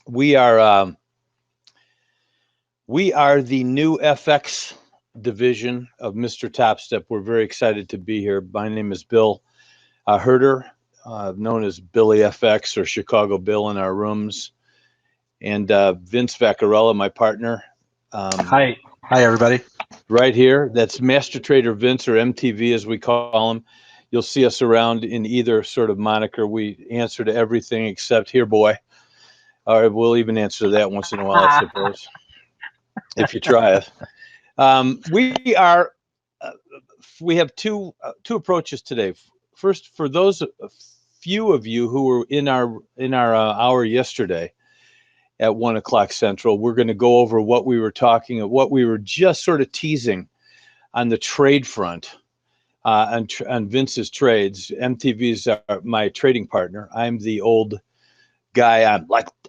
We are the new FX division of MrTopStep. We're very excited to be here. My name is Bill Hoerter, known as Billy FX or Chicago Bill in our rooms, and Vince Vaccarella, my partner. Hi everybody. Right here, that's Master Trader Vince, or MTV as we call him. You'll see us around in either sort of moniker. We answer to everything except here, boy. Or we'll even answer that once in a while, I suppose, if you try it. We have two approaches today. First, for those few of you who were in our hour yesterday at 1 o'clock Central, we're going to go over what we were just sort of teasing on the trade front, on Vince's trades. MTV's my trading partner. I'm the old guy.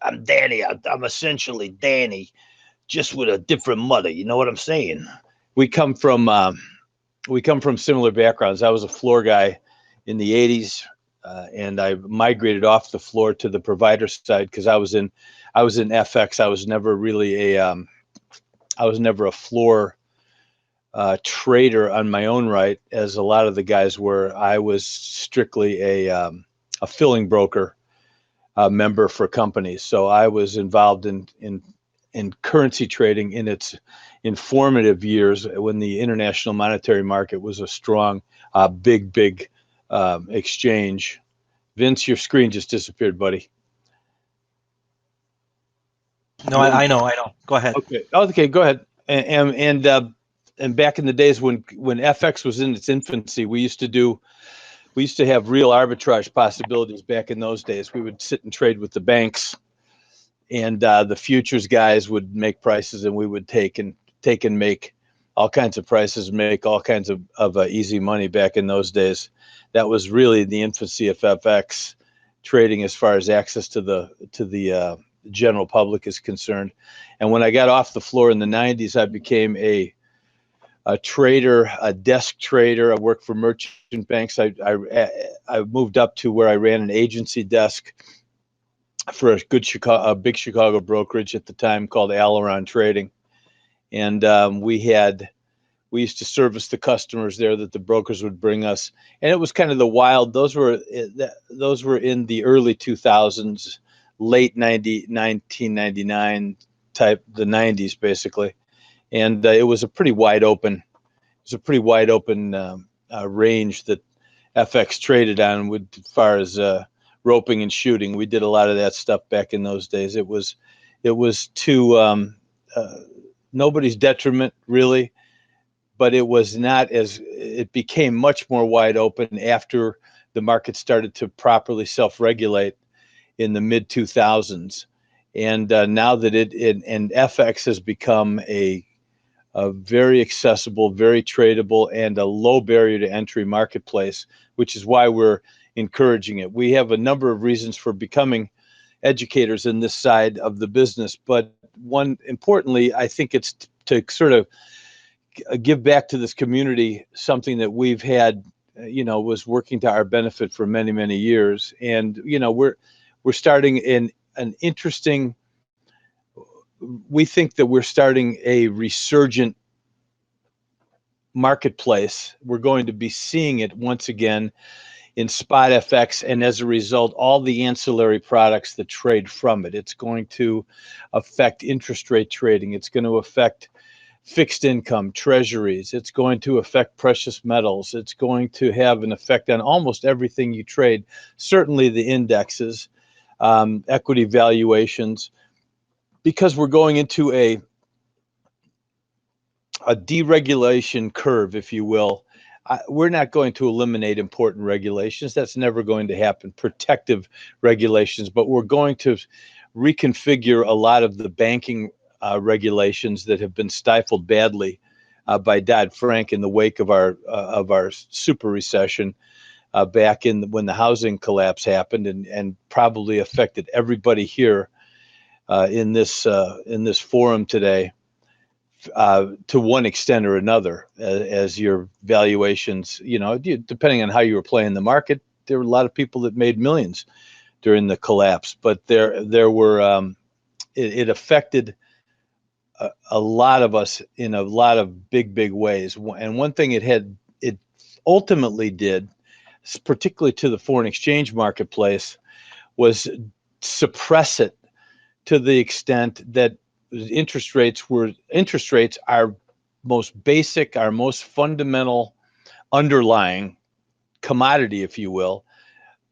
I'm Danny. I'm essentially Danny, just with a different mother. You know what I'm saying? We come from similar backgrounds. I was a floor guy in the 80s, and I migrated off the floor to the provider side because I was in FX. I was never really a floor trader on my own right, as a lot of the guys were. I was strictly a filling broker member for companies. So I was involved in currency trading in its informative years when the international monetary market was a strong, big exchange. Vince, your screen just disappeared, buddy. No, I know. Go ahead. Okay, go ahead. And back in the days when FX was in its infancy, we used to have real arbitrage possibilities. Back in those days, we would sit and trade with the banks, and the futures guys would make prices, and we would take and make all kinds of prices, make all kinds of easy money. Back in those days, that was really the infancy of FX trading as far as access to the general public is concerned. And when I got off the floor in the 90s, I became a trader, a desk trader. I worked for merchant banks. I moved up to where I ran an agency desk for a big Chicago brokerage at the time called Aileron Trading, and we used to service the customers there that the brokers would bring us, and it was kind of the wild. Those were in the early 2000s, late 1999 type, the 90s basically. And it was a pretty wide open, range that FX traded on, as far as roping and shooting. We did a lot of that stuff back in those days. It was to nobody's detriment really, but it was not it became much more wide open after the market started to properly self-regulate in the mid 2000s. And now that and FX has become a very accessible, very tradable, and a low barrier to entry marketplace, which is why we're encouraging it. We have a number of reasons for becoming educators in this side of the business, but importantly, I think it's to sort of give back to this community something that we've had, was working to our benefit for many, many years. And, we're starting in an interesting, we think that we're starting a resurgent marketplace. We're going to be seeing it once again in spot FX, and as a result, all the ancillary products that trade from it. It's going to affect interest rate trading. It's going to affect fixed income, treasuries. It's going to affect precious metals. It's going to have an effect on almost everything you trade, certainly the indexes, equity valuations, because we're going into a deregulation curve, if you will. We're not going to eliminate important regulations. That's never going to happen, protective regulations, but we're going to reconfigure a lot of the banking regulations that have been stifled badly by Dodd-Frank in the wake of our super recession back when the housing collapse happened, and probably affected everybody here in this forum today, to one extent or another, as your valuations, depending on how you were playing the market. There were a lot of people that made millions during the collapse, but there were it affected a lot of us in a lot of big ways. And one thing it ultimately did, particularly to the foreign exchange marketplace, was suppress it to the extent that interest rates, our most basic, our most fundamental underlying commodity, if you will,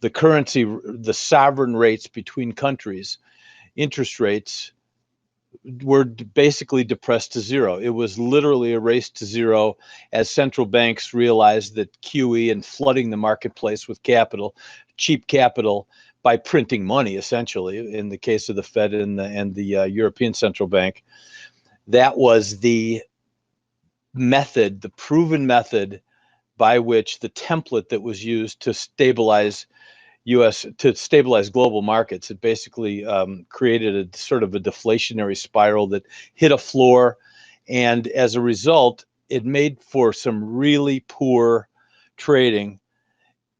the currency, the sovereign rates between countries, interest rates were basically depressed to zero. It was literally a race to zero as central banks realized that QE and flooding the marketplace with capital, cheap capital, by printing money, essentially, in the case of the Fed and the European Central Bank, that was the method, the proven method by which the template that was used to stabilize global markets. It basically created a sort of a deflationary spiral that hit a floor, and as a result, it made for some really poor trading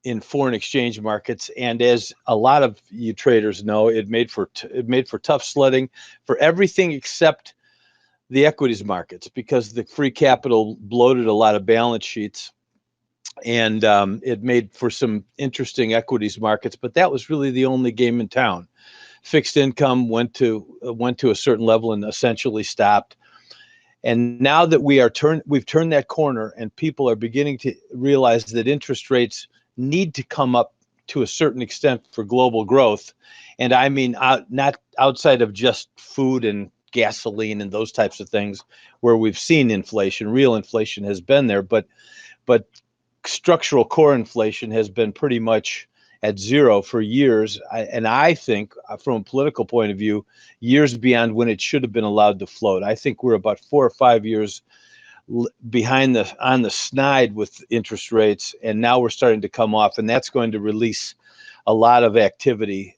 in foreign exchange markets. And as a lot of you traders know, it made for tough sledding for everything except the equities markets, because the free capital bloated a lot of balance sheets, and it made for some interesting equities markets, but that was really the only game in town. Fixed income went to a certain level and essentially stopped. And now that we've turned that corner, and people are beginning to realize that interest rates need to come up to a certain extent for global growth. And I mean, not outside of just food and gasoline and those types of things where we've seen inflation. Real inflation has been there, but structural core inflation has been pretty much at zero for years. And I think, from a political point of view, years beyond when it should have been allowed to float. I think we're about 4 or 5 years behind on the snide with interest rates, and now we're starting to come off, and that's going to release a lot of activity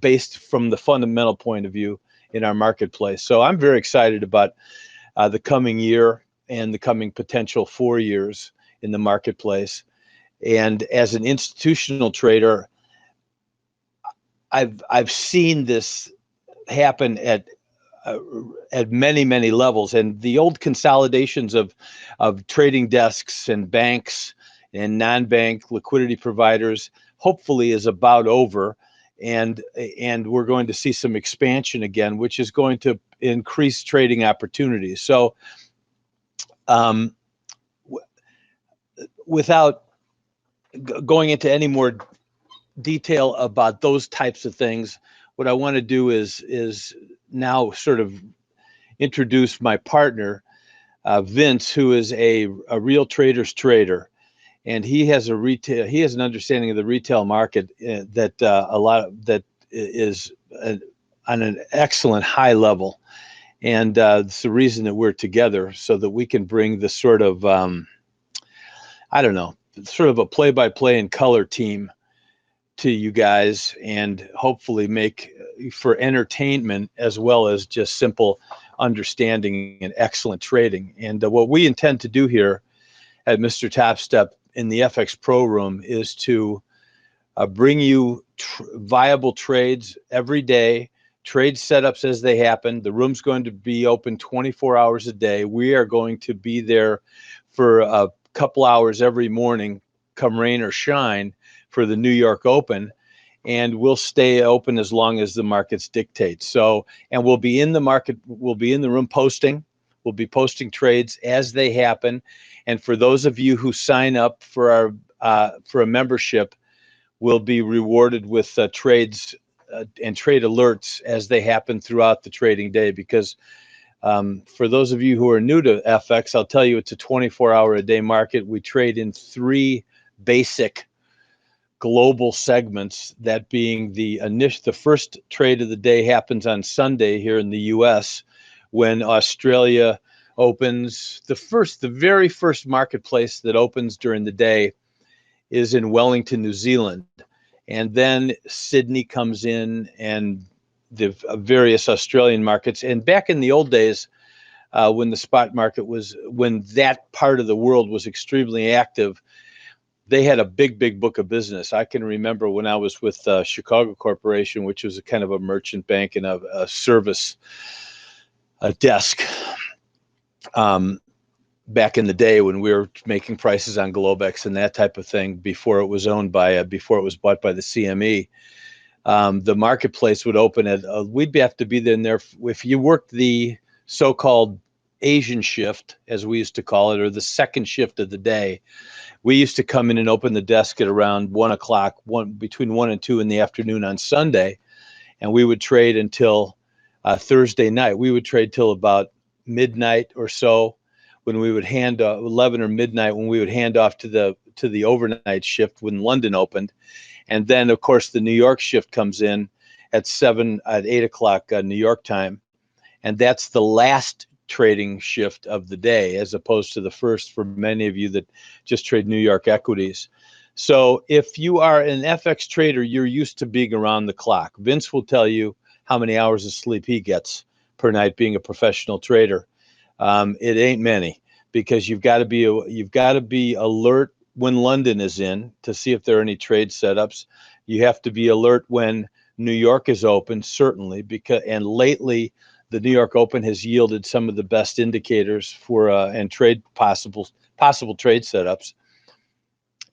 based from the fundamental point of view in our marketplace. So I'm very excited about the coming year and the coming potential 4 years in the marketplace. And as an institutional trader, I've seen this happen at many levels, and the old consolidations of trading desks and banks and non-bank liquidity providers hopefully is about over, and we're going to see some expansion again, which is going to increase trading opportunities. So without going into any more detail about those types of things, what I want to do is now sort of introduce my partner, Vince, who is a real trader's trader, and he has an understanding of the retail market that is on an excellent high level, and it's the reason that we're together, so that we can bring the sort of sort of a play-by-play and color team to you guys, and hopefully make for entertainment as well as just simple understanding and excellent trading. And what we intend to do here at MrTopStep in the FX Pro Room is to bring you viable trades every day, trade setups as they happen. The room's going to be open 24 hours a day. We are going to be there for a couple hours every morning, come rain or shine, for the New York Open, and we'll stay open as long as the markets dictate. So, and we'll be in the market, we'll be in the room posting, we'll be posting trades as they happen. And for those of you who sign up for a membership, will be rewarded with trades and trade alerts as they happen throughout the trading day. Because for those of you who are new to FX, I'll tell you, it's a 24-hour-a-day market. We trade in 3 basic global segments, that being the first trade of the day happens on Sunday here in the US, when Australia opens. The very first marketplace that opens during the day is in Wellington, New Zealand, and then Sydney comes in, and the various Australian markets. And back in the old days, when the spot market when that part of the world was extremely active, they had a big book of business. I can remember when I was with Chicago Corporation, which was a kind of a merchant bank and a service, a desk. Back in the day when we were making prices on Globex and that type of thing before it was owned by, before it was bought by the CME, the marketplace would open at, we'd have to be there. If you worked the so-called Asian shift, as we used to call it, or the second shift of the day, we used to come in and open the desk at around 1 o'clock, between 1 and 2 in the afternoon on Sunday, and we would trade until Thursday night. We would trade till about midnight or so, when we would 11 or midnight, when we would hand off to the overnight shift when London opened. And then of course the New York shift comes in at 8 o'clock New York time. And that's the last trading shift of the day, as opposed to the first for many of you that just trade New York equities. So if you are an FX trader, you're used to being around the clock. Vince will tell you how many hours of sleep he gets per night being a professional trader. It ain't many, because you've got to be alert when London is in to see if there are any trade setups. You have to be alert when New York is open, certainly, and lately the New York Open has yielded some of the best indicators for and possible trade setups.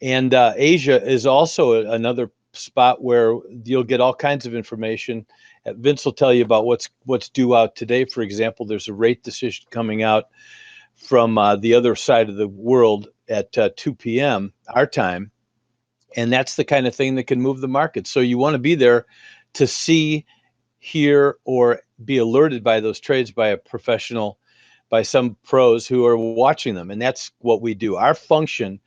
And Asia is also another spot where you'll get all kinds of information. Vince will tell you about what's due out today. For example, there's a rate decision coming out from the other side of the world at 2 p.m. our time, and that's the kind of thing that can move the market. So you want to be there to see, hear, or be alerted by those trades by a professional, by some pros who are watching them, and that's what we do. Our function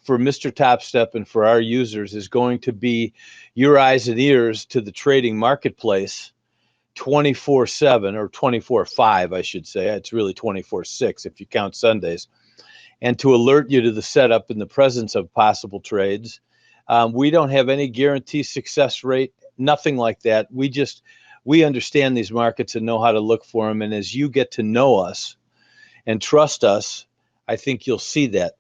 for MrTopStep and for our users is going to be your eyes and ears to the trading marketplace 24/7, or 24/5, I should say. It's really 24/6 if you count Sundays, and to alert you to the setup in the presence of possible trades. We don't have any guarantee success rate, nothing like that. We understand these markets and know how to look for them. And as you get to know us and trust us, I think you'll see that.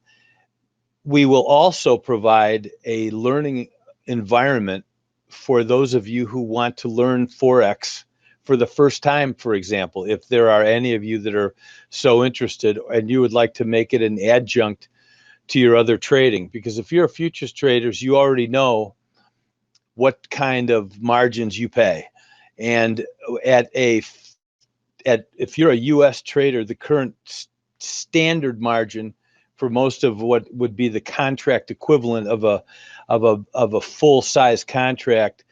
We will also provide a learning environment for those of you who want to learn Forex for the first time, for example. If there are any of you that are so interested and you would like to make it an adjunct to your other trading, because if you're a futures trader, you already know what kind of margins you pay. And if you're a US trader, the current standard margin for most of what would be the contract equivalent of a full size contract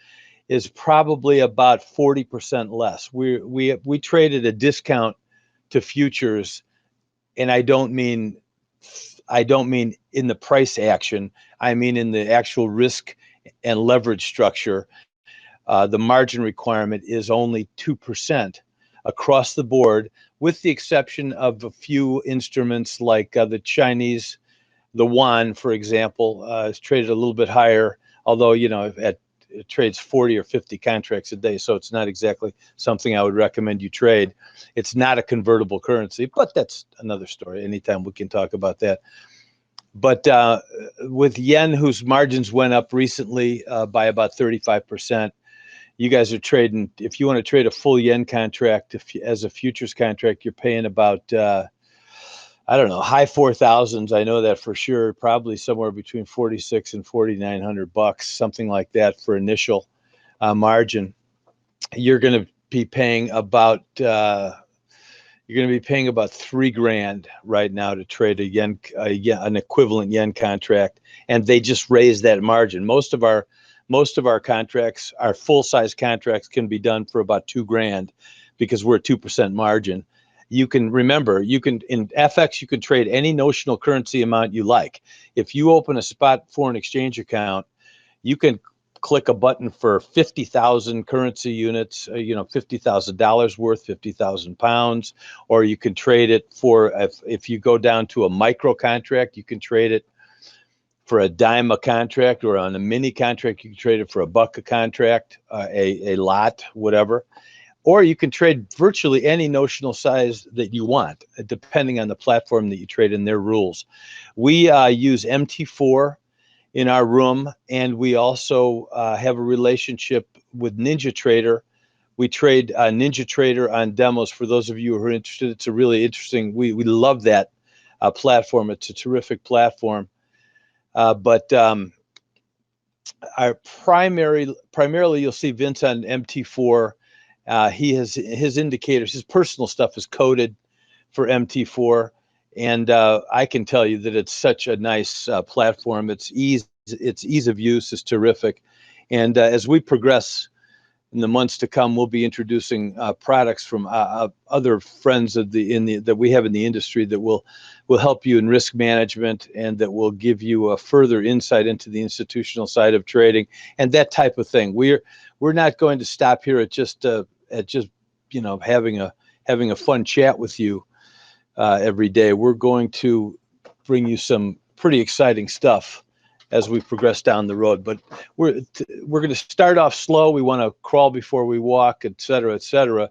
is probably about 40% less. We trade at a discount to futures, and I don't mean in the price action. I mean in the actual risk and leverage structure. The margin requirement is only 2% across the board, with the exception of a few instruments like the Chinese, the yuan, for example, is traded a little bit higher, although, you know, it trades 40 or 50 contracts a day, so it's not exactly something I would recommend you trade. It's not a convertible currency, but that's another story. Anytime we can talk about that. But with yen, whose margins went up recently by about 35%, you guys are trading, if you want to trade a full yen contract as a futures contract, you're paying about, I don't know, high 4,000s. I know that for sure, probably somewhere between 46 and 4,900 bucks, something like that for initial margin. You're going to be paying about, $3,000 right now to trade an equivalent yen contract, and they just raised that margin. Most of our contracts, our full-size contracts, can be done for about $2,000 because we're a 2% margin. You can remember, in FX, you can trade any notional currency amount you like. If you open a spot foreign exchange account, you can click a button for 50,000 currency units, $50,000 worth, 50,000 pounds, or you can trade it for, if you go down to a micro contract, you can trade it for a dime a contract, or on a mini contract, you can trade it for $1 a contract, a lot, whatever. Or you can trade virtually any notional size that you want, depending on the platform that you trade in, their rules. We use MT4 in our room, and we also have a relationship with NinjaTrader. We trade NinjaTrader on demos. For those of you who are interested, it's a really interesting. We love that platform. It's a terrific platform. But our primarily, you'll see Vince on MT4. He has his indicators. His personal stuff is coded for MT4. And I can tell you that it's such a nice platform. Its ease of use is terrific. And as we progress in the months to come, we'll be introducing products from other friends that we have in the industry that will help you in risk management, and that will give you a further insight into the institutional side of trading and that type of thing. We're not going to stop here at just having a fun chat with you every day. We're going to bring you some pretty exciting stuff as we progress down the road. But we're going to start off slow. We want to crawl before we walk, et cetera, et cetera.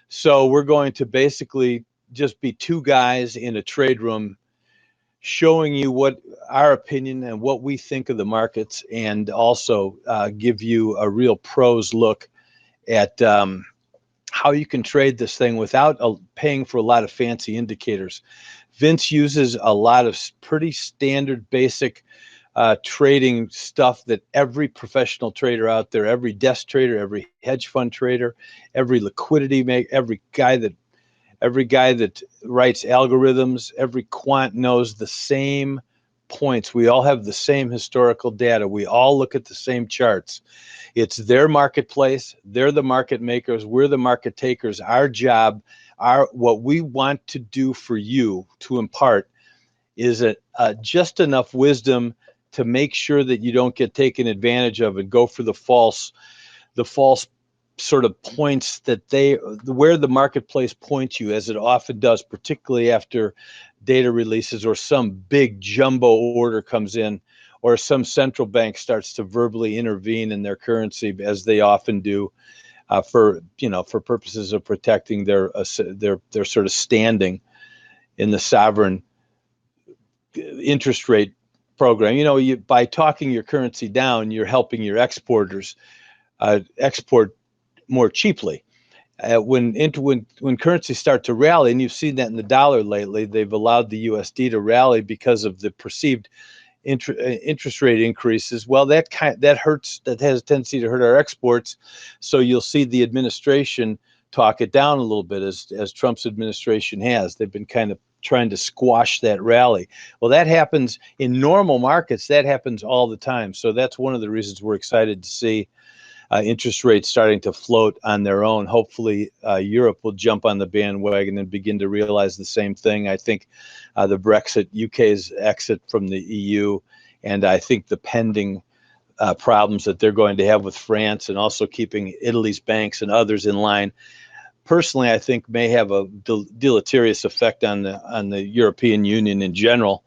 So we're going to basically just be two guys in a trade room showing you what our opinion and what we think of the markets, and also give you a real pros look at how you can trade this thing without paying for a lot of fancy indicators. Vince uses a lot of pretty standard basic trading stuff that every professional trader out there, every desk trader, every hedge fund trader, every liquidity every guy that writes algorithms, every quant knows the same points. We all have the same historical data. We all look at the same charts. It's their marketplace. They're the market makers. We're the market takers. Our job, what we want to do for you to impart is just enough wisdom to make sure that you don't get taken advantage of and go for the false sort of points where the marketplace points you, as it often does, particularly after data releases or some big jumbo order comes in, or some central bank starts to verbally intervene in their currency, as they often do, for purposes of protecting their sort of standing in the sovereign interest rate program. By talking your currency down, you're helping your exporters export more cheaply. When currencies start to rally, and you've seen that in the dollar lately, they've allowed the USD to rally because of the perceived interest rate increases. Well, that hurts. That has a tendency to hurt our exports. So you'll see the administration talk it down a little bit, as Trump's administration has. They've been kind of trying to squash that rally. Well, that happens in normal markets. That happens all the time. So that's one of the reasons we're excited to see interest rates starting to float on their own. Hopefully, Europe will jump on the bandwagon and begin to realize the same thing. I think the Brexit, UK's exit from the EU, and I think the pending problems that they're going to have with France, and also keeping Italy's banks and others in line, personally, I think may have a deleterious effect on the European Union in general,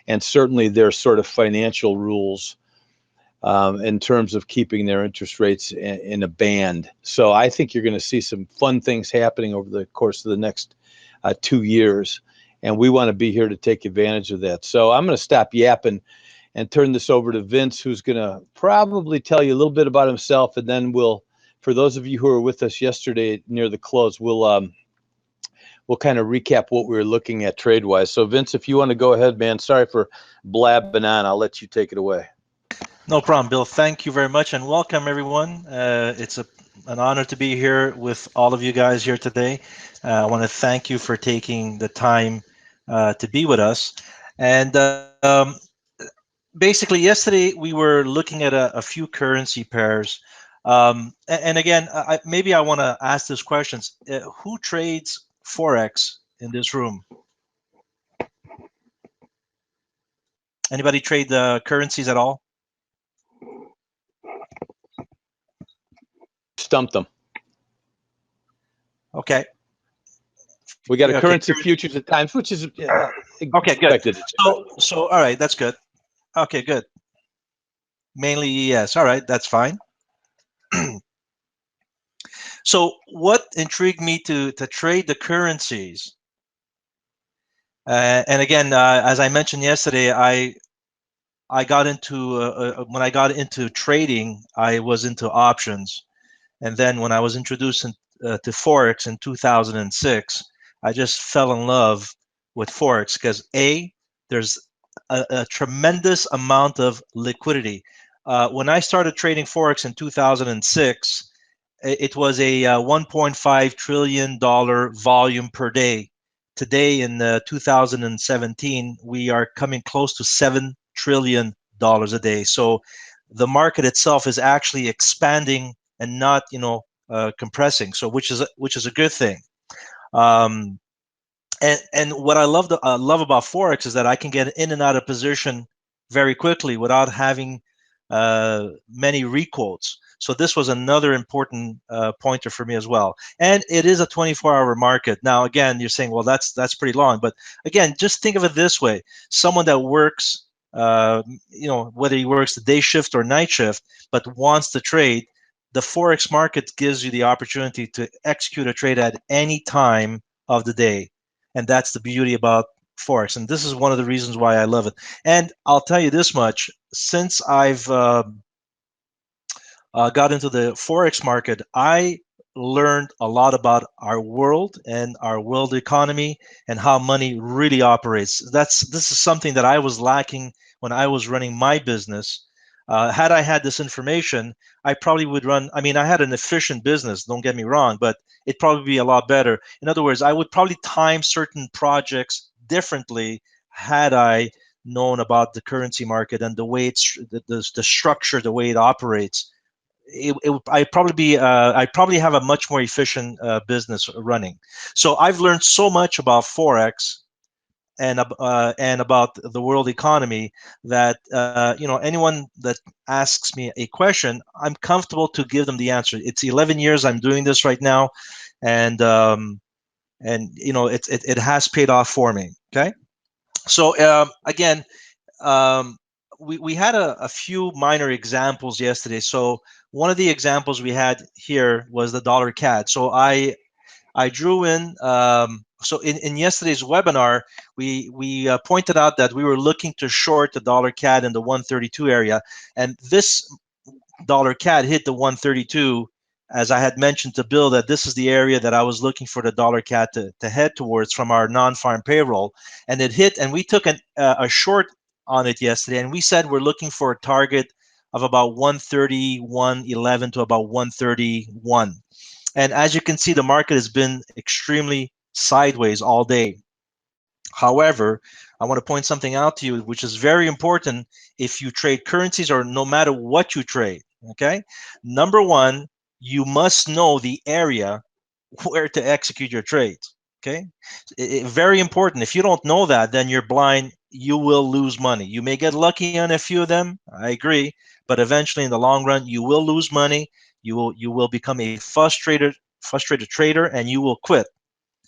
and certainly their sort of financial rules in terms of keeping their interest rates in a band. So I think you're going to see some fun things happening over the course of the next 2 years, and we want to be here to take advantage of that. So I'm going to stop yapping and turn this over to Vince, who's going to probably tell you a little bit about himself, and then for those of you who were with us yesterday near the close, we'll kind of recap what we were looking at trade-wise. So Vince, if you want to go ahead, man. Sorry for blabbing on. I'll let you take it away. No problem, Bill. Thank you very much, and welcome, everyone. It's an honor to be here with all of you guys here today. I want to thank you for taking the time to be with us. And basically, yesterday we were looking at a few currency pairs. And again, maybe I want to ask these questions. Who trades Forex in this room? Anybody trade the currencies at all? Stumped them. Okay. We got a currency futures at times, which is okay, good. So all right, that's good. Okay, good. Mainly yes. All right, that's fine. So what intrigued me to trade the currencies? And again, as I mentioned yesterday, I I got into when I got into trading, I was into options, and then when I was introduced to Forex in 2006, I just fell in love with Forex because there's a tremendous amount of liquidity. When I started trading Forex in 2006, it was a $1.5 trillion volume per day. Today in 2017, we are coming close to $7 trillion a day. So the market itself is actually expanding and not, compressing. So which is a good thing. And what I love about Forex is that I can get in and out of position very quickly without having many requotes. So this was another important pointer for me as well. And it is a 24-hour market. Now, again, you're saying, well, that's pretty long. But again, just think of it this way: someone that works, whether he works the day shift or night shift, but wants to trade, the Forex market gives you the opportunity to execute a trade at any time of the day. And that's the beauty about Forex. And this is one of the reasons why I love it. And I'll tell you this much: since I've got into the Forex market, I learned a lot about our world and our world economy and how money really operates. This is something that I was lacking when I was running my business. Had I had this information, I probably would run. I mean, I had an efficient business, don't get me wrong, but it'd probably be a lot better. In other words, I would probably time certain projects differently had I known about the currency market and the way it's the structure, the way it operates. I probably have a much more efficient business running. So I've learned so much about Forex and about the world economy that anyone that asks me a question, I'm comfortable to give them the answer. It's 11 years I'm doing this right now, and it has paid off for me. Okay, so again, we had a few minor examples yesterday. So one of the examples we had here was the dollar CAD. So I drew in. So in yesterday's webinar, we pointed out that we were looking to short the dollar CAD in the 132 area, and this dollar CAD hit the 132. As I had mentioned to Bill, that this is the area that I was looking for the dollar CAD to head towards from our non-farm payroll, and it hit, and we took a short on it yesterday, and we said we're looking for a target of about 131.11 to about 131. And as you can see, the market has been extremely sideways all day. However, I want to point something out to you, which is very important if you trade currencies or no matter what you trade. Okay. Number one, you must know the area where to execute your trades. Okay. Very important. If you don't know that, then you're blind. You will lose money. You may get lucky on a few of them. I agree. But eventually, in the long run, you will lose money. You will become a frustrated trader, and you will quit.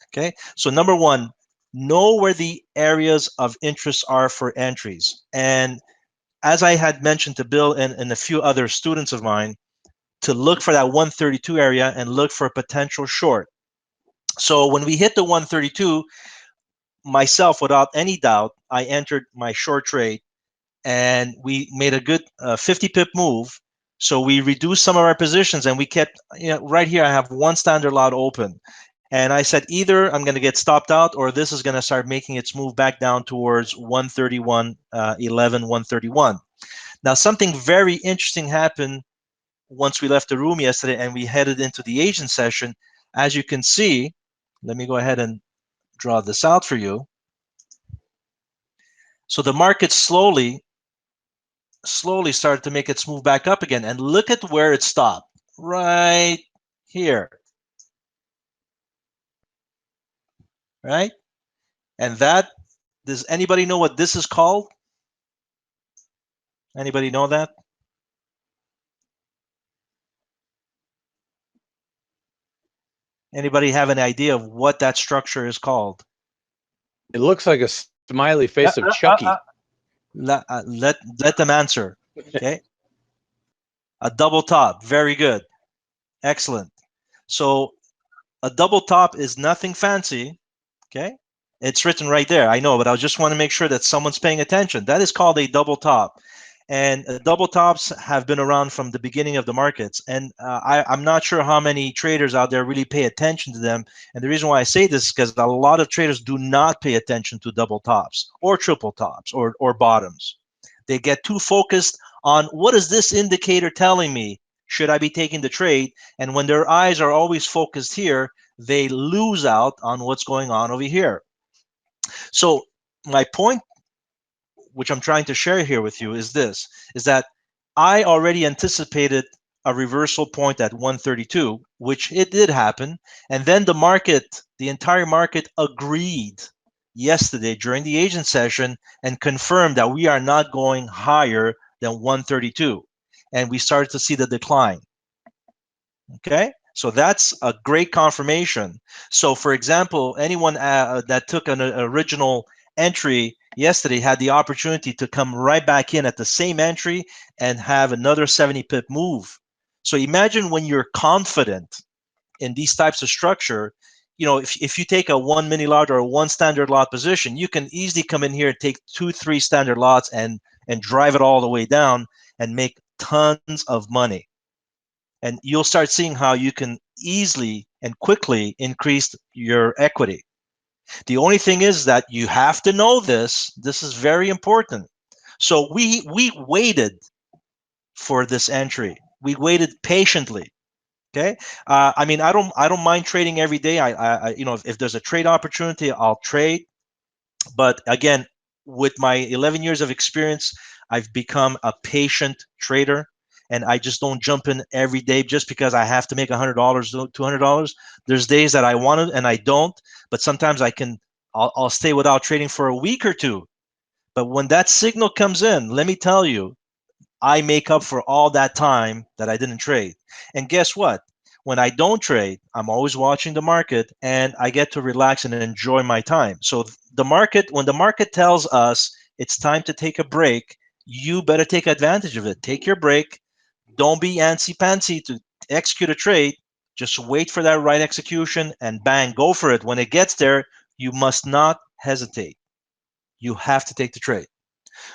Okay. So number one, know where the areas of interest are for entries. And as I had mentioned to Bill and a few other students of mine, to look for that 132 area and look for a potential short. So when we hit the 132, myself, without any doubt, I entered my short trade, and we made a good 50 pip move. So we reduced some of our positions, and we kept, right here I have one standard lot open. And I said, either I'm going to get stopped out, or this is going to start making its move back down towards 131.11, 131. Now, something very interesting happened once we left the room yesterday and we headed into the Asian session. As you can see, let me go ahead and draw this out for you. So the market slowly started to make its move back up again. And look at where it stopped, right here. Right? And does anybody know what this is called? Anybody know that? Anybody have an idea of what that structure is called? It looks like a smiley face of Chucky. Let them answer. Okay. A double top. Very good. Excellent. So a double top is nothing fancy. Okay. It's written right there. I know, but I just want to make sure that someone's paying attention. That is called a double top. And double tops have been around from the beginning of the markets. And I'm not sure how many traders out there really pay attention to them. And the reason why I say this is because a lot of traders do not pay attention to double tops or triple tops or bottoms. They get too focused on what is this indicator telling me? Should I be taking the trade? And when their eyes are always focused here, they lose out on what's going on over here. So my point, which I'm trying to share here with you, is this, is that I already anticipated a reversal point at 132, which it did happen. And then the market, the entire market agreed yesterday during the agent session and confirmed that we are not going higher than 132. And we started to see the decline. Okay, so that's a great confirmation. So for example, anyone that took an original entry yesterday had the opportunity to come right back in at the same entry and have another 70 pip move. So imagine when you're confident in these types of structure, you know, if you take a 1 mini lot or a 1 standard lot position, you can easily come in here and take 2-3 standard lots and drive it all the way down and make tons of money. And you'll start seeing how you can easily and quickly increase your equity. The only thing is that you have to know this. This is very important. So we waited for this entry. We waited patiently. Okay. I mean, I don't mind trading every day. I you know, if there's a trade opportunity, I'll trade. But again, with my 11 years of experience, I've become a patient trader. And I just don't jump in every day just because I have to make $100, $200. There's days that I want it and I don't. But sometimes I'll stay without trading for a week or two. But when that signal comes in, let me tell you, I make up for all that time that I didn't trade. And guess what? When I don't trade, I'm always watching the market and I get to relax and enjoy my time. So the market, when the market tells us it's time to take a break, you better take advantage of it. Take your break. Don't be antsy-pantsy to execute a trade. Just wait for that right execution and bang, go for it. When it gets there, you must not hesitate. You have to take the trade.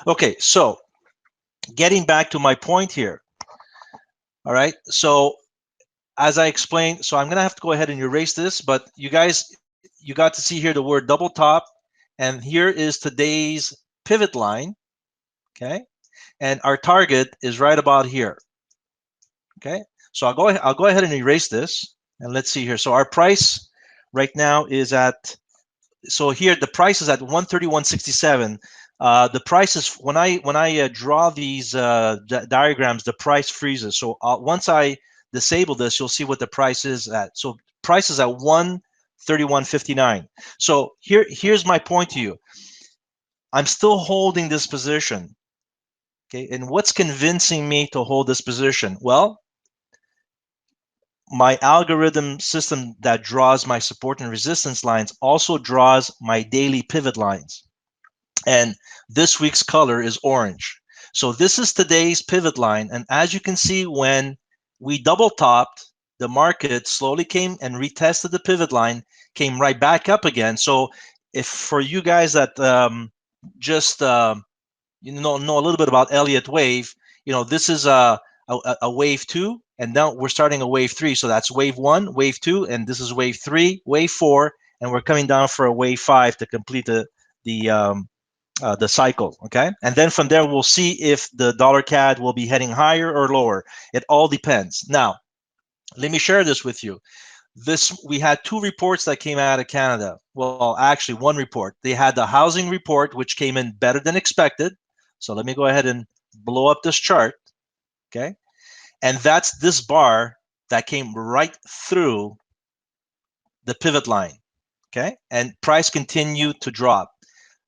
Okay, so getting back to my point here. All right, so as I explained, so I'm going to have to go ahead and erase this, but you guys, you got to see here the word double top, and here is today's pivot line, okay? And our target is right about here. Okay, so I'll go ahead and erase this, and let's see here. So our price right now is at, so here the price is at 131.67. The price is, when I draw these diagrams, the price freezes. So once I disable this, you'll see what the price is at. So price is at 131.59. So here's my point to you. I'm still holding this position. Okay, and what's convincing me to hold this position? Well, my algorithm system that draws my support and resistance lines also draws my daily pivot lines. And this week's color is orange. So this is today's pivot line. And as you can see, when we double topped, the market slowly came and retested the pivot line, came right back up again. So if for you guys that just you know a little bit about Elliott wave, you know, this is a wave 2, and now we're starting a wave 3. So that's wave 1, wave 2, and this is wave 3, wave 4, and we're coming down for a wave 5 to complete the cycle. Okay, and then from there we'll see if the dollar CAD will be heading higher or lower. It all depends. Now, let me share this with you. We had 2 reports that came out of Canada. Well, actually 1 report. They had the housing report, which came in better than expected. So let me go ahead and blow up this chart. Okay, and that's this bar that came right through the pivot line. Okay, and price continued to drop.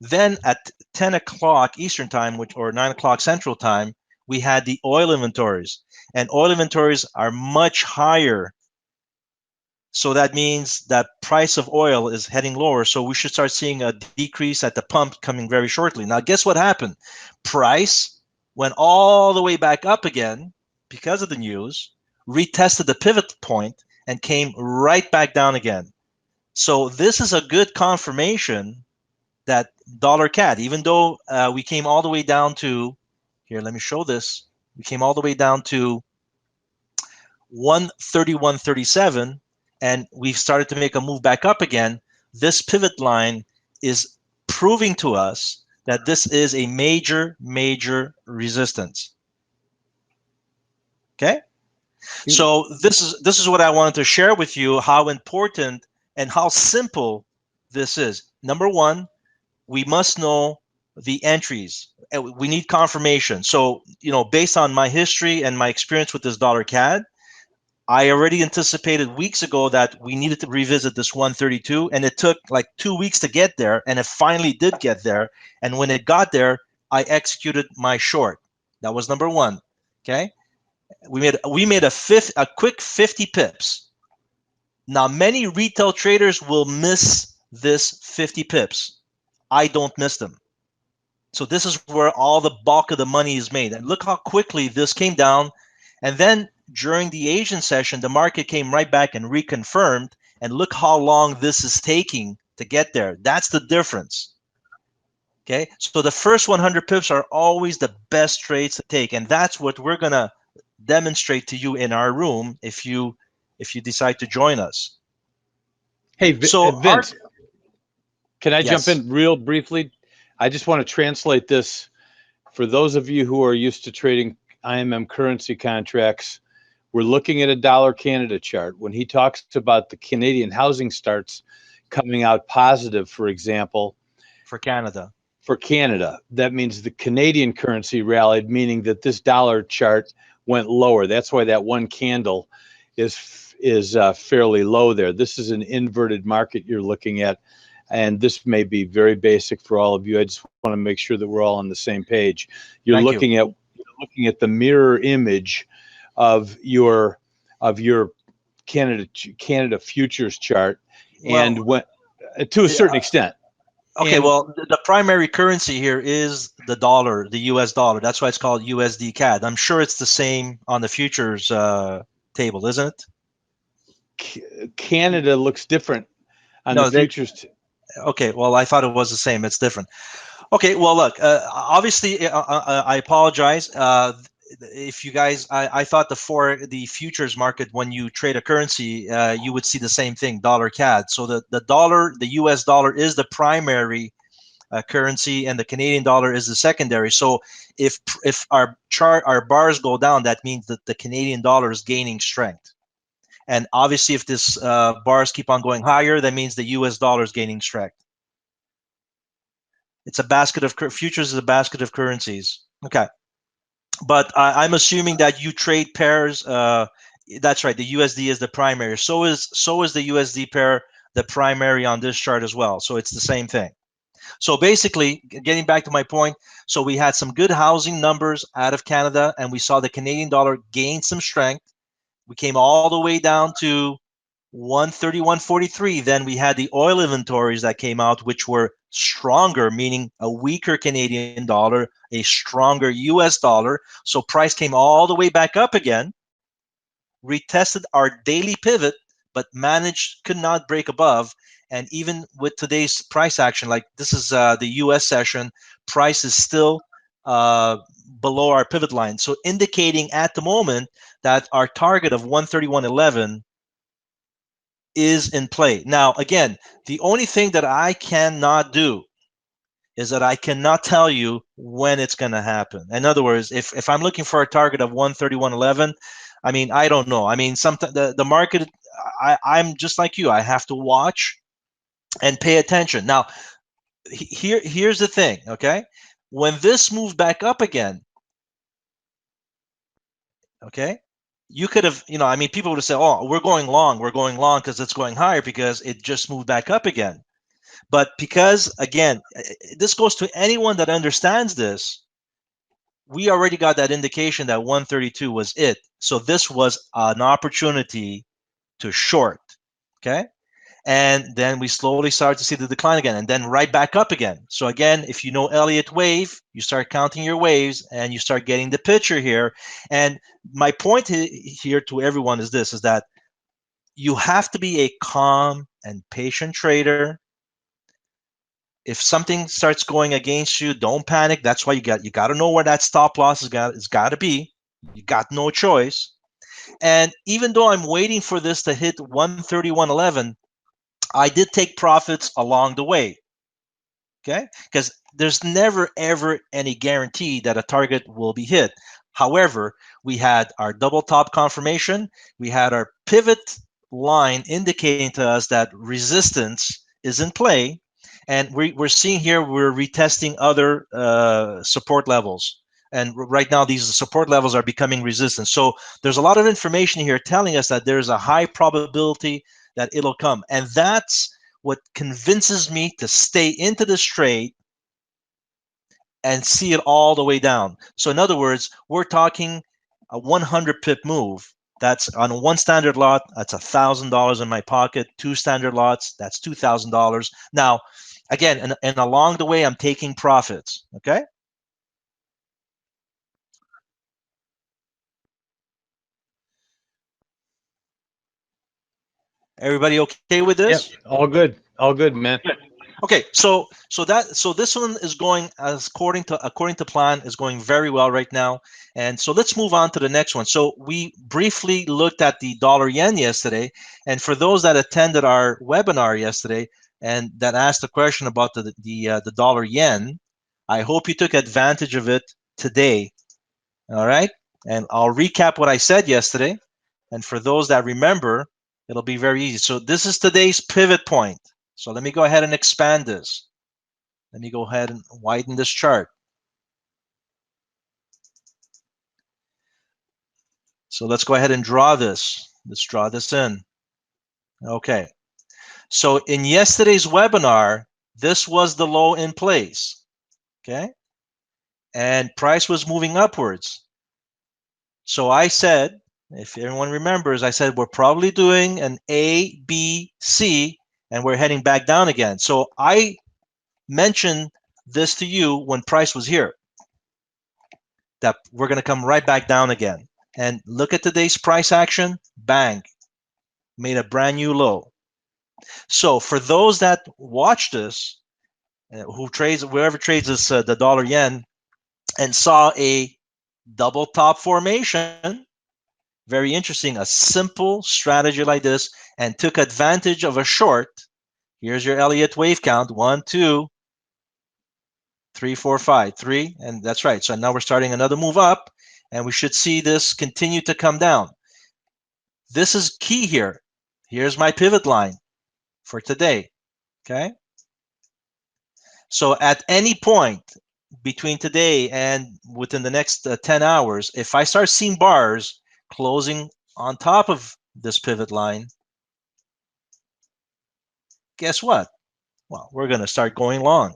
Then at 10 o'clock Eastern time, or 9 o'clock Central time, we had the oil inventories, and oil inventories are much higher. So that means that price of oil is heading lower. So we should start seeing a decrease at the pump coming very shortly. Now, guess what happened? Price went all the way back up again because of the news, retested the pivot point, and came right back down again. So this is a good confirmation that dollar CAD, even though we came all the way down to, here, let me show this. We came all the way down to 131.37, and we've started to make a move back up again. This pivot line is proving to us that this is a major, major resistance. Okay? So this is what I wanted to share with you, how important and how simple this is. Number one, we must know the entries. We need confirmation. So, based on my history and my experience with this dollar CAD, I already anticipated weeks ago that we needed to revisit this 132, and it took like 2 weeks to get there, and it finally did get there. And when it got there, I executed my short. That was number one. Okay, we made a quick 50 pips. Now, many retail traders will miss this 50 pips. I don't miss them. So this is where all the bulk of the money is made. And look how quickly this came down. And then during the Asian session, the market came right back and reconfirmed. And look how long this is taking to get there. That's the difference. Okay, so the first 100 pips are always the best trades to take. And that's what we're going to demonstrate to you in our room if you decide to join us. Hey, So Vince, can I Yes. jump in real briefly? I just want to translate this for those of you who are used to trading IMM currency contracts. We're looking at a dollar Canada chart. When he talks about the Canadian housing starts coming out positive, for example, For Canada, that means the Canadian currency rallied, meaning that this dollar chart went lower. That's why that one candle is fairly low there. This is an inverted market you're looking at, and this may be very basic for all of you. I just want to make sure that we're all on the same page. You're looking at the mirror image of your Canada futures chart, and when to a certain extent. Okay, well, the primary currency here is the dollar, the US dollar. That's why it's called USD CAD. I'm sure it's the same on the futures table, isn't it? Canada looks different on the futures. Okay, well, I thought it was the same. It's different. Okay, well, look, obviously, I apologize. If you guys, I thought the futures market, when you trade a currency, you would see the same thing, dollar CAD. So the dollar, the US dollar is the primary currency, and the Canadian dollar is the secondary. So if our bars go down, that means that the Canadian dollar is gaining strength. And obviously, if this bars keep on going higher, that means the US dollar is gaining strength. It's a basket of futures is a basket of currencies. Okay. But I'm assuming that you trade pairs. That's right. The USD is the primary. So is the USD pair the primary on this chart as well. So it's the same thing. So basically, getting back to my point, so we had some good housing numbers out of Canada, and we saw the Canadian dollar gain some strength. We came all the way down to 131.43. Then we had the oil inventories that came out, which were stronger, meaning a weaker Canadian dollar, a stronger US dollar. So price came all the way back up again, retested our daily pivot, but could not break above. And even with today's price action, like this is the US session, price is still below our pivot line. So indicating at the moment that our target of 131.11 is in play. Now, again, the only thing that I cannot do is that I cannot tell you when it's going to happen. In other words, if I'm looking for a target of 131.11, I mean, I don't know. I mean, sometimes the market, I'm just like you. I have to watch and pay attention. Now, here's the thing, okay? When this moves back up again, okay, you could have, I mean, people would have said, oh, we're going long because it's going higher because it just moved back up again. But because, again, this goes to anyone that understands this, we already got that indication that 132 was it. So this was an opportunity to short, okay? And then we slowly started to see the decline again, and then right back up again. So again, if you know Elliott wave, you start counting your waves and you start getting the picture here. And my point here to everyone is this, is that you have to be a calm and patient trader. If something starts going against you, don't panic. That's why you got to know where that stop loss is got to be. You got no choice. And even though I'm waiting for this to hit 131.11, I did take profits along the way. Okay, because there's never ever any guarantee that a target will be hit. However, we had our double top confirmation, we had our pivot line indicating to us that resistance is in play, and we're seeing here we're retesting other support levels, and right now these support levels are becoming resistance. So there's a lot of information here telling us that there's a high probability that it'll come, and that's what convinces me to stay into this trade and see it all the way down. So in other words, we're talking a 100 pip move. That's on one standard lot, that's $1,000 in my pocket. Two standard lots, that's $2,000. Now, again, and along the way, I'm taking profits, okay? Everybody okay with this? Yep, all good, man. Okay, so this one is going as according to plan, is going very well right now. And so let's move on to the next one. So we briefly looked at the dollar yen yesterday, and for those that attended our webinar yesterday and that asked a question about the dollar yen, I hope you took advantage of it today. All right, and I'll recap what I said yesterday, and for those that remember, it'll be very easy. So this is today's pivot point. So let me go ahead and expand this. Let me go ahead and widen this chart. So let's go ahead and draw this. Let's draw this in. Okay. So in yesterday's webinar, this was the low in place. Okay. And price was moving upwards. So I said, if everyone remembers, I said we're probably doing an A, B, C, and we're heading back down again. So I mentioned this to you when price was here, that we're going to come right back down again. And look at today's price action. Bang, made a brand new low. So for those that watch this, who trades, whoever trades this, the dollar yen, and saw a double top formation, very interesting, a simple strategy like this, and took advantage of a short. Here's your Elliott wave count: 1, 2, 3, 4, 5, 3, and that's right. So now we're starting another move up, and we should see this continue to come down. This is key here. Here's my pivot line for today, okay? So at any point between today and within the next 10 hours, if I start seeing bars closing on top of this pivot line, guess what? Well, we're going to start going long.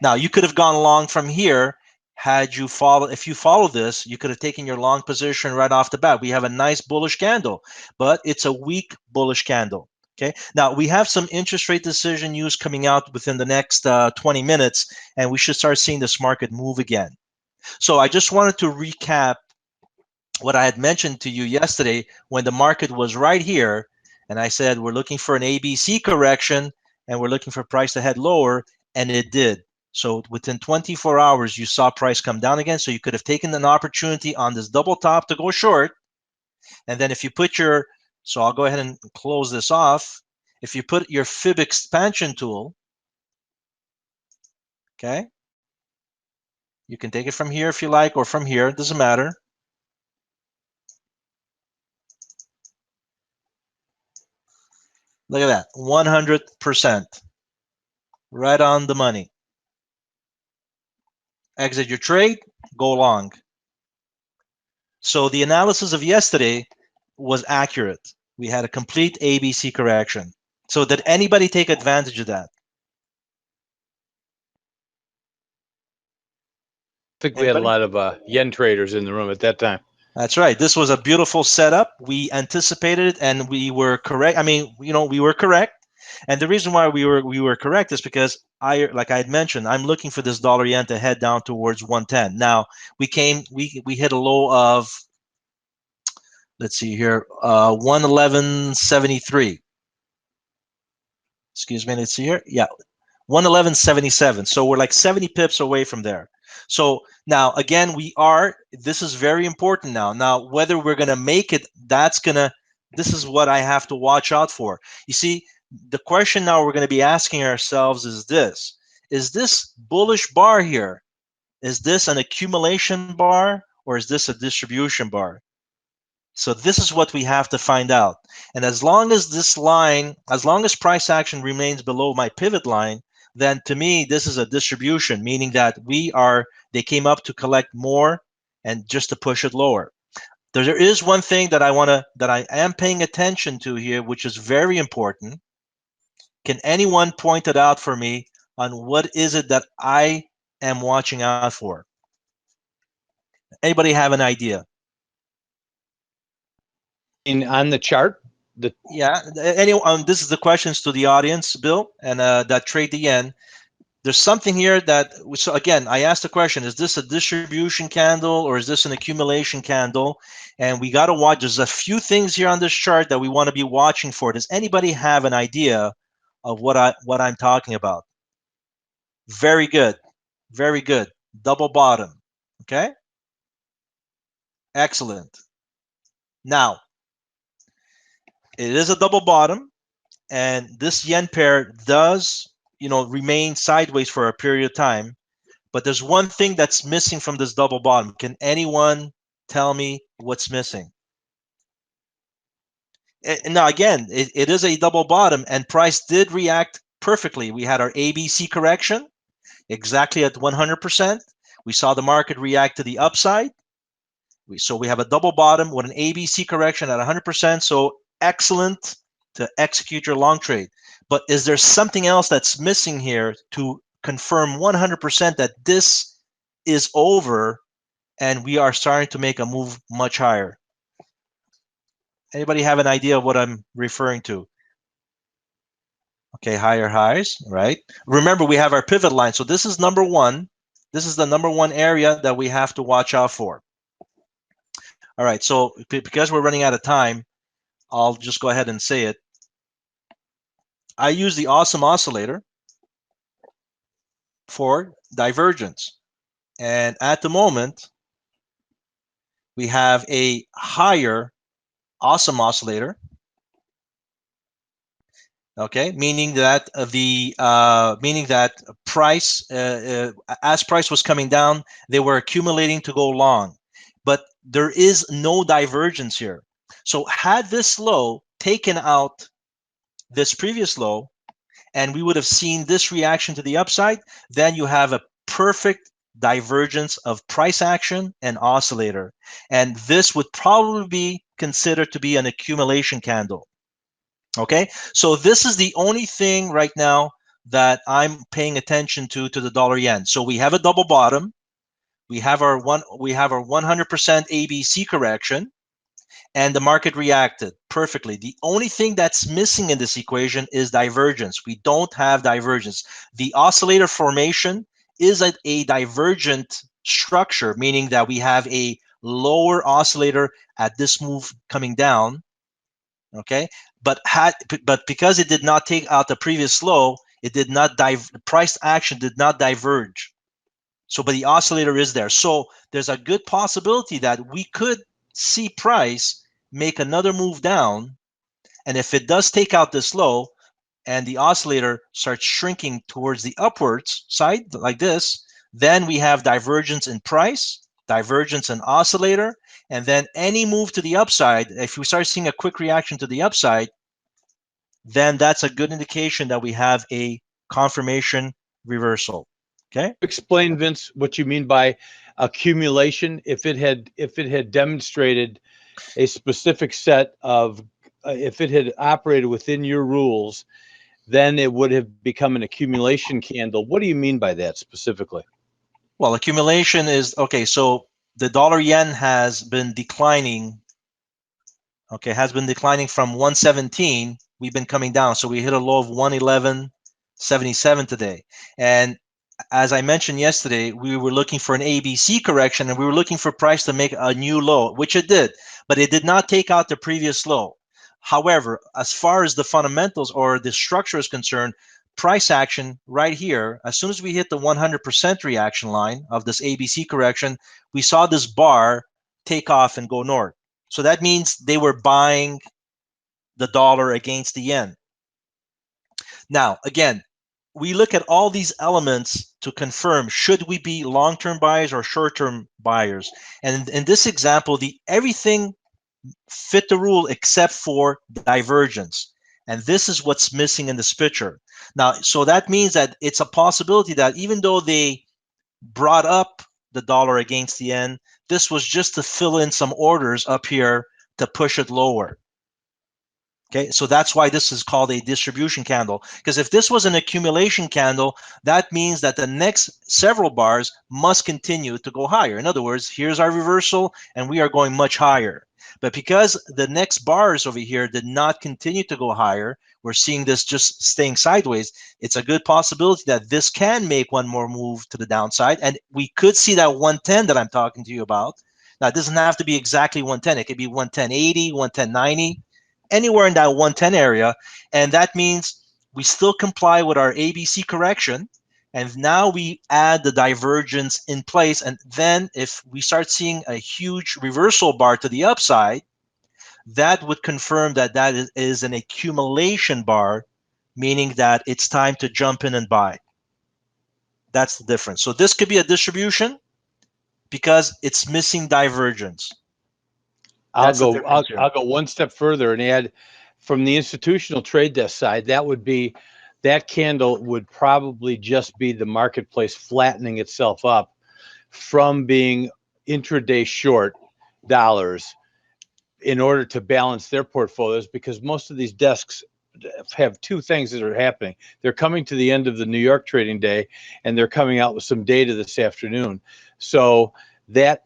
Now, you could have gone long from here had you follow. If you follow this, you could have taken your long position right off the bat. We have a nice bullish candle, but it's a weak bullish candle. Okay. Now we have some interest rate decision news coming out within the next 20 minutes, and we should start seeing this market move again. So I just wanted to recap what I had mentioned to you yesterday when the market was right here, and I said we're looking for an ABC correction and we're looking for price to head lower, and it did. So within 24 hours, you saw price come down again. So you could have taken an opportunity on this double top to go short. And then if you put your, so I'll go ahead and close this off. If you put your fib expansion tool, okay, you can take it from here if you like, or from here, it doesn't matter. Look at that, 100%, right on the money. Exit your trade, go long. So the analysis of yesterday was accurate. We had a complete ABC correction. So did anybody take advantage of that? I think we had a lot of yen traders in the room at that time. That's right. This was a beautiful setup. We anticipated it, and we were correct. I mean, you know, we were correct. And the reason why we were correct is because like I had mentioned, I'm looking for this dollar yen to head down towards 110. Now we hit a low of let's see here, 111.73. Excuse me, let's see here. Yeah, 111.77. So we're like 70 pips away from there. So now again, this is very important now. Now, whether we're going to make it, this is what I have to watch out for. You see, the question now we're going to be asking ourselves is this bullish bar here, is this an accumulation bar or is this a distribution bar? So this is what we have to find out. And as long as as long as price action remains below my pivot line, then to me, this is a distribution, meaning that they came up to collect more and just to push it lower. There is one thing that I am paying attention to here, which is very important. Can anyone point it out for me on what is it that I am watching out for? Anybody have an idea? On the chart, Yeah, anyone, this is the questions to the audience, Bill, and that trade the yen. There's something here so again, I asked the question, is this a distribution candle or is this an accumulation candle? And we got to watch, there's a few things here on this chart that we want to be watching for. Does anybody have an idea of what I'm talking about? Very good. Very good. Double bottom. Okay? Excellent. Now, it is a double bottom, and this yen pair does, remain sideways for a period of time. But there's one thing that's missing from this double bottom. Can anyone tell me what's missing? Now, again, it is a double bottom, and price did react perfectly. We had our ABC correction exactly at 100%. We saw the market react to the upside. So we have a double bottom with an ABC correction at 100%. So excellent to execute your long trade. But is there something else that's missing here to confirm 100% that this is over and we are starting to make a move much higher? Anybody have an idea of what I'm referring to? Okay, higher highs, right? Remember, we have our pivot line. So this is number one. This is the number one area that we have to watch out for. All right, so because we're running out of time, I'll just go ahead and say it. I use the awesome oscillator for divergence. And at the moment, we have a higher awesome oscillator. Okay, meaning that price, as price was coming down, they were accumulating to go long, but there is no divergence here. So had this low taken out this previous low, and we would have seen this reaction to the upside, then you have a perfect divergence of price action and oscillator, and this would probably be considered to be an accumulation candle. Okay, so this is the only thing right now that I'm paying attention to the dollar yen. So we have a double bottom, we have our 100% ABC correction, and the market reacted perfectly. The only thing that's missing in this equation is divergence. We don't have divergence. The oscillator formation is a divergent structure, meaning that we have a lower oscillator at this move coming down. Okay, but because it did not take out the previous low, it did not price action did not diverge. So, but the oscillator is there. So there's a good possibility that we could see price make another move down, and if it does take out this low and the oscillator starts shrinking towards the upwards side like this, then we have divergence in price, divergence in oscillator, and then any move to the upside, if we start seeing a quick reaction to the upside, then that's a good indication that we have a confirmation reversal. Okay. explain, Vince, what you mean by accumulation. If it had demonstrated a specific set of, if it had operated within your rules, then it would have become an accumulation candle. What do you mean by that specifically? Well, accumulation is, okay, so the dollar yen has been declining. Okay, has been declining from 117. We've been coming down. So we hit a low of 111.77 today. And as I mentioned yesterday, we were looking for an ABC correction, and we were looking for price to make a new low, which it did, but it did not take out the previous low. However, as far as the fundamentals or the structure is concerned, price action right here, as soon as we hit the 100% reaction line of this ABC correction, we saw this bar take off and go north. So that means they were buying the dollar against the yen. Now, again, we look at all these elements to confirm, should we be long-term buyers or short-term buyers? And in this example, everything fit the rule except for divergence. And this is what's missing in this picture. Now, so that means that it's a possibility that even though they brought up the dollar against the yen, this was just to fill in some orders up here to push it lower. Okay, so that's why this is called a distribution candle. Because if this was an accumulation candle, that means that the next several bars must continue to go higher. In other words, here's our reversal, and we are going much higher. But because the next bars over here did not continue to go higher, we're seeing this just staying sideways. It's a good possibility that this can make one more move to the downside, and we could see that 110 that I'm talking to you about. Now, it doesn't have to be exactly 110. It could be 110.80, 110.90. Anywhere in that 110 area, and that means we still comply with our ABC correction, and now we add the divergence in place. And then if we start seeing a huge reversal bar to the upside, that would confirm that that is an accumulation bar, meaning that it's time to jump in and buy. That's the difference. So this could be a distribution because it's missing divergence. I'll go one step further and add, from the institutional trade desk side, that candle would probably just be the marketplace flattening itself up from being intraday short dollars in order to balance their portfolios, because most of these desks have two things that are happening. They're coming to the end of the New York trading day, and they're coming out with some data this afternoon. So that,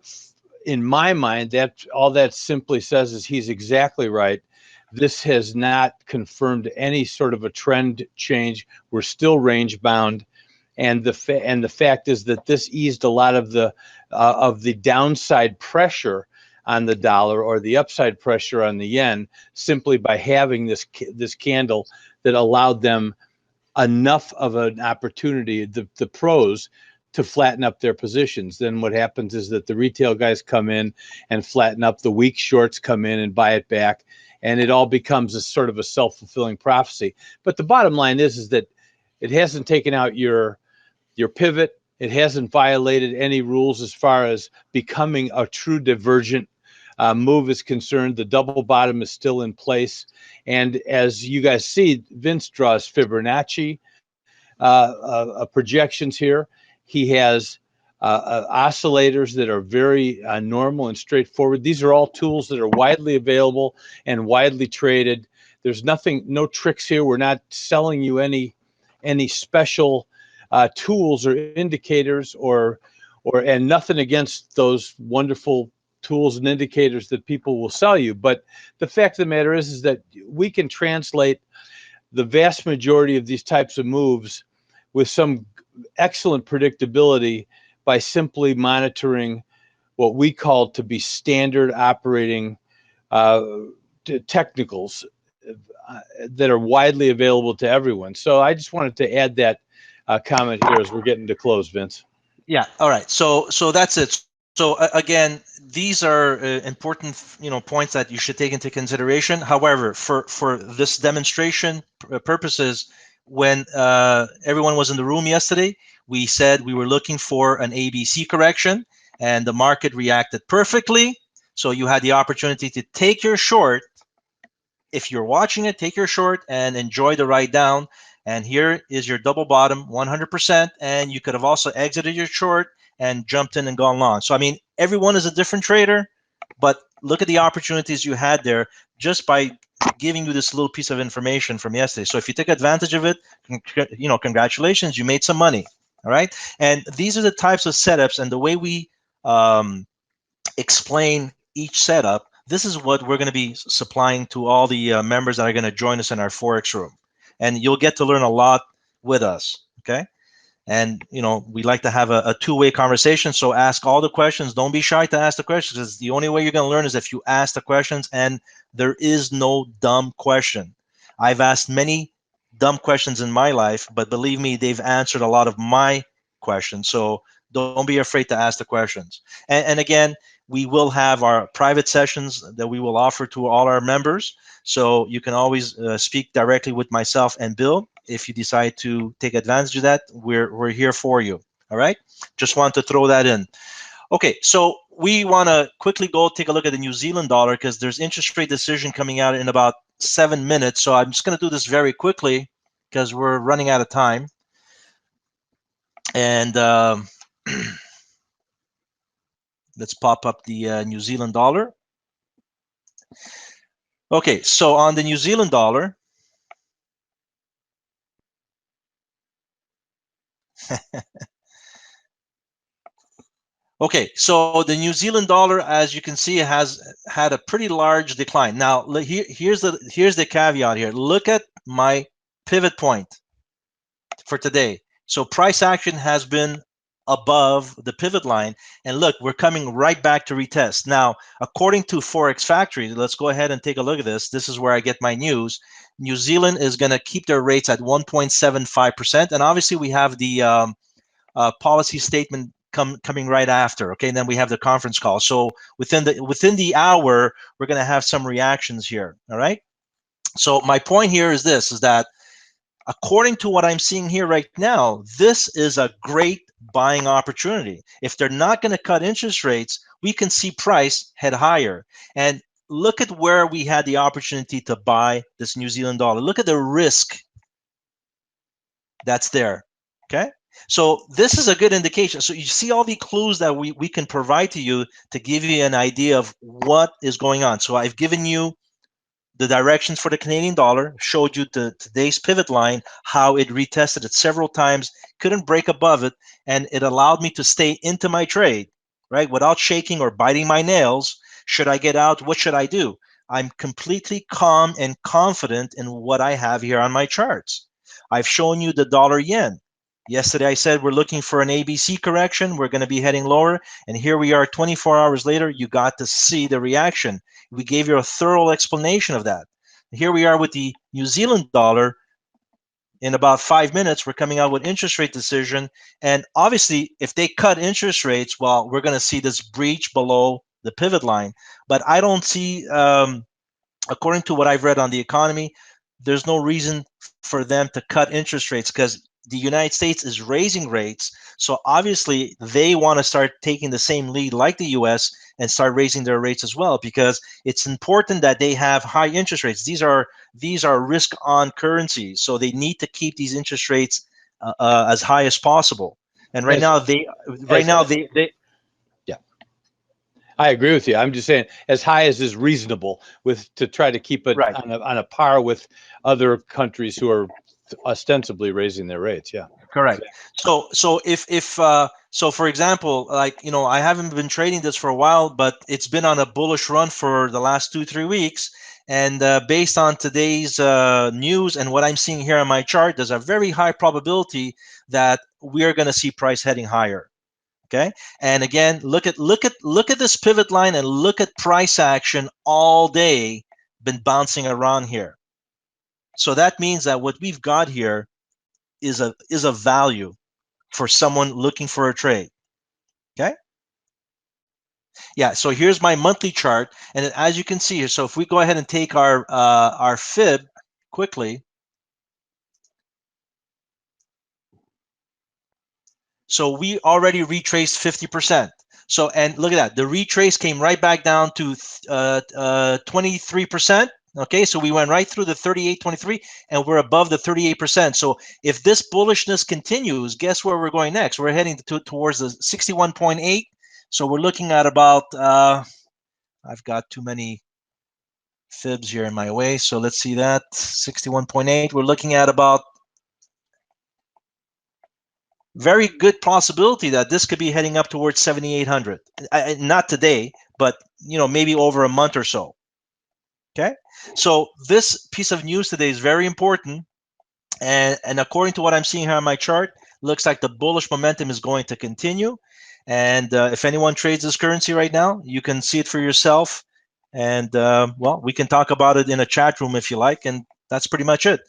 in my mind, that all that simply says is he's exactly right. This has not confirmed any sort of a trend change. We're still range bound, and the fact is that this eased a lot of the downside pressure on the dollar or the upside pressure on the yen, simply by having this candle that allowed them enough of an opportunity, the pros, to flatten up their positions. Then what happens is that the retail guys come in and flatten up, the weak shorts come in and buy it back, and it all becomes a sort of a self-fulfilling prophecy. But the bottom line is that it hasn't taken out your pivot. It hasn't violated any rules as far as becoming a true divergent move is concerned. The double bottom is still in place. And as you guys see, Vince draws Fibonacci projections here. He has oscillators that are very normal and straightforward. These are all tools that are widely available and widely traded. There's no tricks here. We're not selling you any special tools or indicators and nothing against those wonderful tools and indicators that people will sell you. But the fact of the matter is that we can translate the vast majority of these types of moves with some excellent predictability by simply monitoring what we call to be standard operating technicals that are widely available to everyone. So I just wanted to add that comment here as we're getting to close, Vince. Yeah. All right. So that's it. So again, these are important, points that you should take into consideration. However, for this demonstration purposes, when everyone was in the room yesterday, we said we were looking for an ABC correction, and the market reacted perfectly. So you had the opportunity to take your short. If you're watching it, take your short and enjoy the ride down. And here is your double bottom, 100%. And you could have also exited your short and jumped in and gone long. So, I mean, everyone is a different trader, but look at the opportunities you had there just by giving you this little piece of information from yesterday. So if you take advantage of it, congratulations, you made some money. All right. And these are the types of setups, and the way we explain each setup, this is what we're going to be supplying to all the members that are going to join us in our Forex room. And you'll get to learn a lot with us. Okay. And we like to have a two-way conversation. So ask all the questions. Don't be shy to ask the questions, because the only way you're going to learn is if you ask the questions. And there is no dumb question. I've asked many dumb questions in my life, but believe me, they've answered a lot of my questions. So don't be afraid to ask the questions. And again, we will have our private sessions that we will offer to all our members. So you can always speak directly with myself and Bill. If you decide to take advantage of that, we're here for you. All right. Just want to throw that in. Okay, so we want to quickly go take a look at the New Zealand dollar, because there's interest rate decision coming out in about 7 minutes. So I'm just going to do this very quickly because we're running out of time. And let's pop up the New Zealand dollar. Okay, so on the New Zealand dollar, okay, so the New Zealand dollar, as you can see, has had a pretty large decline. Now, here's the caveat here. Look at my pivot point for today. So price action has been above the pivot line, and look, we're coming right back to retest. Now, according to Forex Factory, let's go ahead and take a look at this. This is where I get my news. New Zealand is going to keep their rates at 1.75%, and obviously we have the policy statement coming right after. Okay, and then we have the conference call. So within the hour, we're going to have some reactions here. All right. So my point here is this: is that according to what I'm seeing here right now, this is a great buying opportunity. If they're not going to cut interest rates, we can see price head higher. And look at where we had the opportunity to buy this New Zealand dollar. Look at the risk that's there. Okay. So this is a good indication. So you see all the clues that we can provide to you to give you an idea of what is going on. So I've given you the directions for the Canadian dollar, showed you today's pivot line, how it retested it several times, couldn't break above it, and it allowed me to stay into my trade, right, without shaking or biting my nails. Should I get out? What should I do? I'm completely calm and confident in what I have here on my charts. I've shown you the dollar yen. Yesterday I said we're looking for an ABC correction. We're going to be heading lower. And here we are 24 hours later. You got to see the reaction. We gave you a thorough explanation of that. Here we are with the New Zealand dollar. In about 5 minutes, we're coming out with interest rate decision. And obviously, if they cut interest rates, well, we're going to see this breach below the pivot line. But I don't see, according to what I've read on the economy, there's no reason for them to cut interest rates, because the United States is raising rates. So obviously they want to start taking the same lead like the US and start raising their rates as well, because it's important that they have high interest rates. These are risk on currencies. So they need to keep these interest rates as high as possible. And right now they yeah, I agree with you. I'm just saying as high as is reasonable, to try to keep it right. on a par with other countries who are ostensibly raising their rates. Yeah, correct. So if so for example, like, I haven't been trading this for a while, but it's been on a bullish run for the last 2-3 weeks. And based on today's news and what I'm seeing here on my chart, there's a very high probability that we're going to see price heading higher. Okay. And again, look at this pivot line and look at price action all day, been bouncing around here. So that means that what we've got here is a value for someone looking for a trade. Okay. Yeah. So here's my monthly chart, and as you can see here, so if we go ahead and take our fib quickly. So we already retraced 50%. So, and look at that, the retrace came right back down to 23%. Okay, so we went right through the 38.23 and we're above the 38%. So if this bullishness continues, guess where we're going next? We're heading towards the 61.8. So we're looking at about, I've got too many fibs here in my way. So let's see that, 61.8. We're looking at about very good possibility that this could be heading up towards 7,800. Not today, but maybe over a month or so. Okay, so this piece of news today is very important, and according to what I'm seeing here on my chart, Looks like the bullish momentum is going to continue. And if anyone trades this currency right now, you can see it for yourself. And well, we can talk about it in a chat room if you like. And that's pretty much it.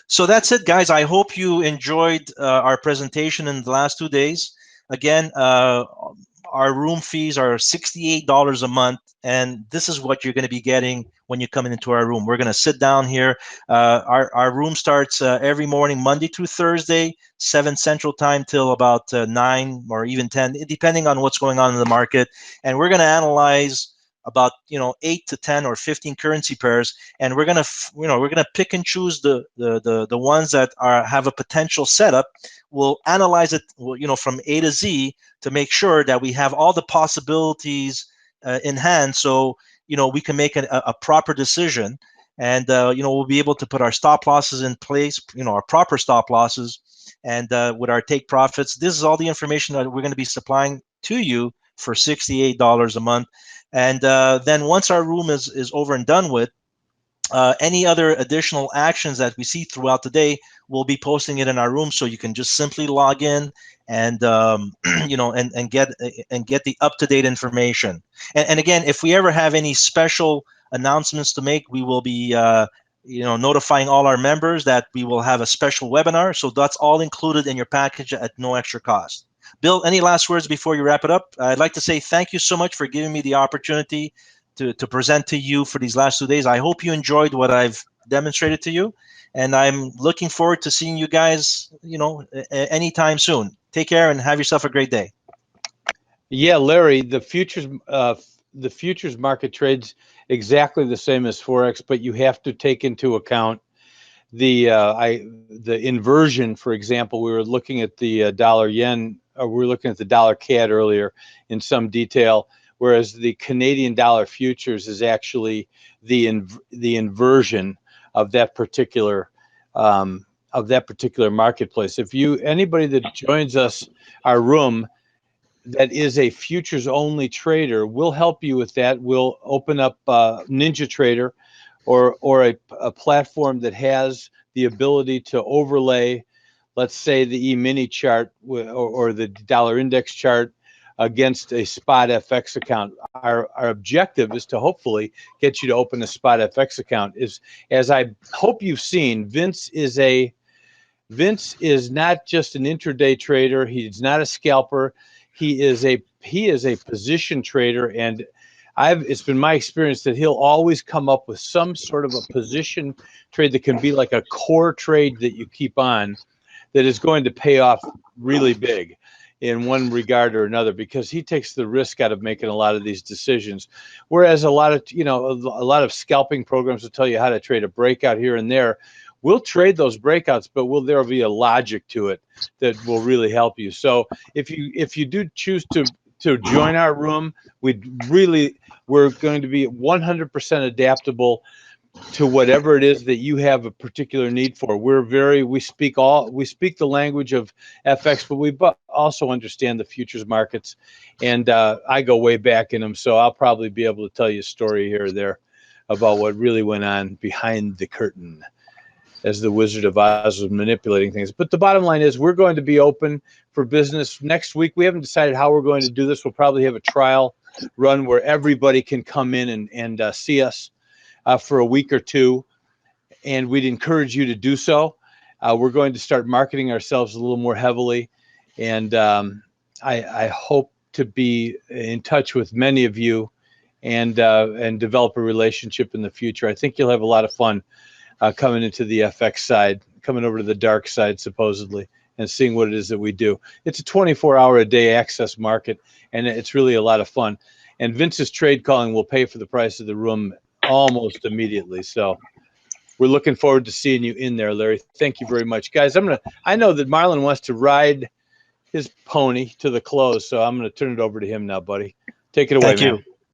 So that's it, guys. I hope you enjoyed our presentation in the last 2 days. Again, our room fees are $68 a month, and this is what you're going to be getting when you come into our room. We're going to sit down here. Our room starts every morning, Monday through Thursday, 7 Central Time till about 9 or even 10, depending on what's going on in the market. And we're going to analyze about 8 to 10 or 15 currency pairs, and we're gonna pick and choose the ones that have a potential setup. We'll analyze it from A to Z to make sure that we have all the possibilities in hand, so we can make a proper decision, and we'll be able to put our stop losses in place, our proper stop losses, and with our take profits. This is all the information that we're going to be supplying to you for $68 a month. And then once our room is over and done with, any other additional actions that we see throughout the day, we'll be posting it in our room, so you can just simply log in and and get the up-to-date information. And again, if we ever have any special announcements to make, we will be notifying all our members that we will have a special webinar. So that's all included in your package at no extra cost. Bill, any last words before you wrap it up? I'd like to say thank you so much for giving me the opportunity to present to you for these last 2 days. I hope you enjoyed what I've demonstrated to you, and I'm looking forward to seeing you guys, anytime soon. Take care and have yourself a great day. Yeah, Larry, the futures market trades exactly the same as Forex, but you have to take into account the inversion. For example, we were looking at the dollar yen, or we were looking at the dollar CAD earlier in some detail, whereas the Canadian dollar futures is actually the inversion of that particular marketplace. If anybody that joins our room that is a futures only trader, we'll help you with that. We'll open up Ninja Trader or a platform that has the ability to overlay, let's say, the E-mini chart or the dollar index chart against a spot FX account. Our objective is to hopefully get you to open a spot FX account. As I hope you've seen, Vince is not just an intraday trader. He's not a scalper. He is a position trader, and it's been my experience that he'll always come up with some sort of a position trade that can be like a core trade that you keep on, that is going to pay off really big in one regard or another, because he takes the risk out of making a lot of these decisions. Whereas a lot of scalping programs will tell you how to trade a breakout here and there. We'll trade those breakouts, but there'll be a logic to it that will really help you. So if you do choose to join our room, we're going to be 100% adaptable to whatever it is that you have a particular need for. We speak the language of FX, but we also understand the futures markets, and I go way back in them, so I'll probably be able to tell you a story here or there about what really went on behind the curtain as the Wizard of Oz was manipulating things. But the bottom line is, we're going to be open for business next week. We haven't decided how we're going to do this. We'll probably have a trial run where everybody can come in and see us for a week or two, and we'd encourage you to do so. We're going to start marketing ourselves a little more heavily, and I hope to be in touch with many of you and develop a relationship in the future. I think you'll have a lot of fun coming into the FX side, coming over to the dark side, supposedly, and seeing what it is that we do. It's a 24-hour-a-day access market, and it's really a lot of fun. And Vince's trade calling will pay for the price of the room almost immediately. So we're looking forward to seeing you in there, Larry. Thank you very much, guys. I know that Marlon wants to ride his pony to the close, so I'm gonna turn it over to him now, buddy. Take it away, man.